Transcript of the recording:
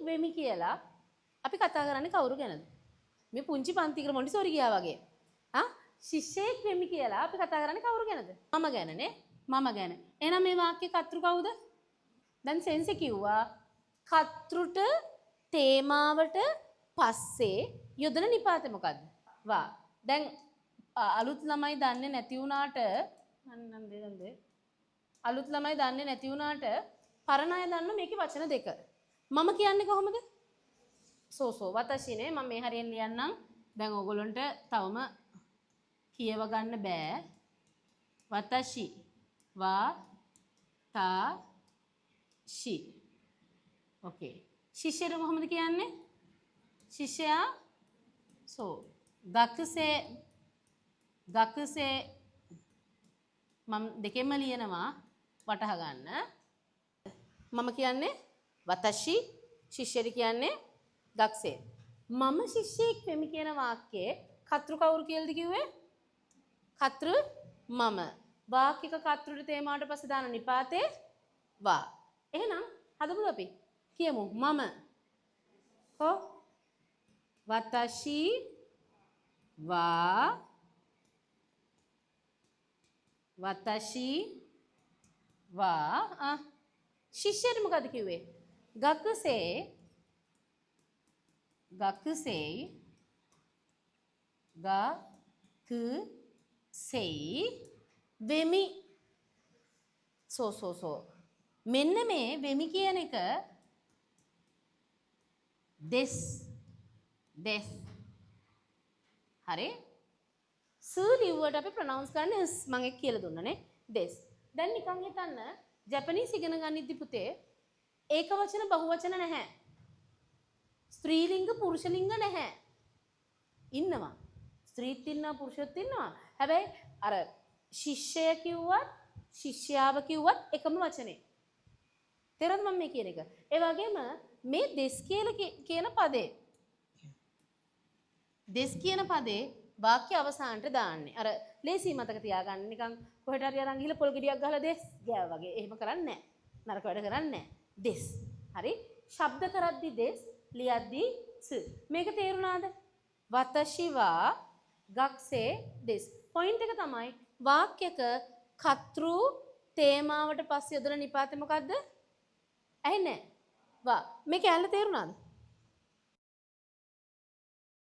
වෙමි කියලා අපි කතා කරන්නේ කවුරු ගැනද? මේ පුංචි පන්තිකර මොන්ටිසෝරි ගියා වගේ. ශිෂ්‍යයෙක් වෙමි කියලා අපි කතා කරන්නේ කවුරු ගැනද? මම ගැනනේ. මම ගැන. එහෙනම් මේ වාක්‍යයේ කර්තෘ කවුද? දැන් සෙන්සි කිව්වා කර්තෘට තේමාවට පස්සේ යොදන නිපාතය මොකද්ද? වා. දැන් අලුත් ළමයි දන්නේ නැති වුණාට අලුත් ළමයි දන්නේ නැති වුණාට පරණ අය දන්න මේකේ වචන දෙක. මම කියන්නේ කොහොමද? සෝසෝ වතෂිනේ මම මේ හරියෙන් ලියන්නම්. දැන් ඕගොල්ලන්ට තවම කියව ගන්න බෑ. වතෂි වා තා ෂි. ඕකේ. ශිෂ්‍යර කොහොමද කියන්නේ? ශිෂ්‍යයා සෝ ගක්සේ මම දෙකෙන්ම ලියනවා වටහා ගන්න. මම කියන්නේ වතෂි ශිෂ්‍යරි කියන්නේ ගක්සේ. මම ශිෂ්‍යයෙක් වෙමි කියන වාක්‍යයේ කර්තෘ කවුරු කියලාද කිව්වේ? කර්තෘ මම. වාක්‍යක කර්තෘට තේමාවට පස්සේ දාන නිපාතේ වා. එහෙනම් හදමුද අපි? කියමු මම කො වතෂි වා වතෂි වා ශිෂ්‍යරි මොකද කිව්වේ? ගක්සේ වෙමි. සෝ මෙන්න මේ වෙමි කියන එක දෙස් හරි ස ලිව්වට අපි ප්‍රොනවුන්ස් කරන්නේ ස් මම ඒක කියලා දුන්නනේ දෙස්. දැන් නිකන් හිතන්න ජපනීස් ඉගෙන ගනිද්දි පුතේ ඒක වචන බහු වචන නැහැ. ස්ත්‍රීලිංග පුරුෂලිංග නැහැ. ඉන්නවා. ස්ත්‍රීත් ඉන්නවා පුරුෂයත් ඉන්නවා. හැබැයි අර ශිෂ්‍යය කිව්වත් ශිෂ්‍යාව කිව්වත් එකම වචනේ. තේරෙනවද මම මේ කියන එක? ඒ වගේම මේ දෙස් කියන පදේ දෙස් කියන පදේ වාක්‍ය අවසානට දාන්නේ. අර ලේසි මතක තියාගන්න නිකන් කොහෙට හරි අරන් ගිහලා පොල් ගෙඩියක් ගහලා දෙස් ගෑවා වගේ. එහෙම කරන්නේ නැහැ. නරක වැඩ කරන්නේ නැහැ. දෙස්. හරි? ශබ්ද කරද්දි දෙස් ලියද්දි ස්. මේක තේරුණාද? වතෂිවා ගක්සේ දෙස්. පොයින්ට් එක තමයි වාක්‍යක කර්තෘ තේමාවට පස්සේ යොදන නිපාතය මොකද්ද? ඇහෙන්නේ නැහැ. වා. මේක ඇල්ල තේරුණාද?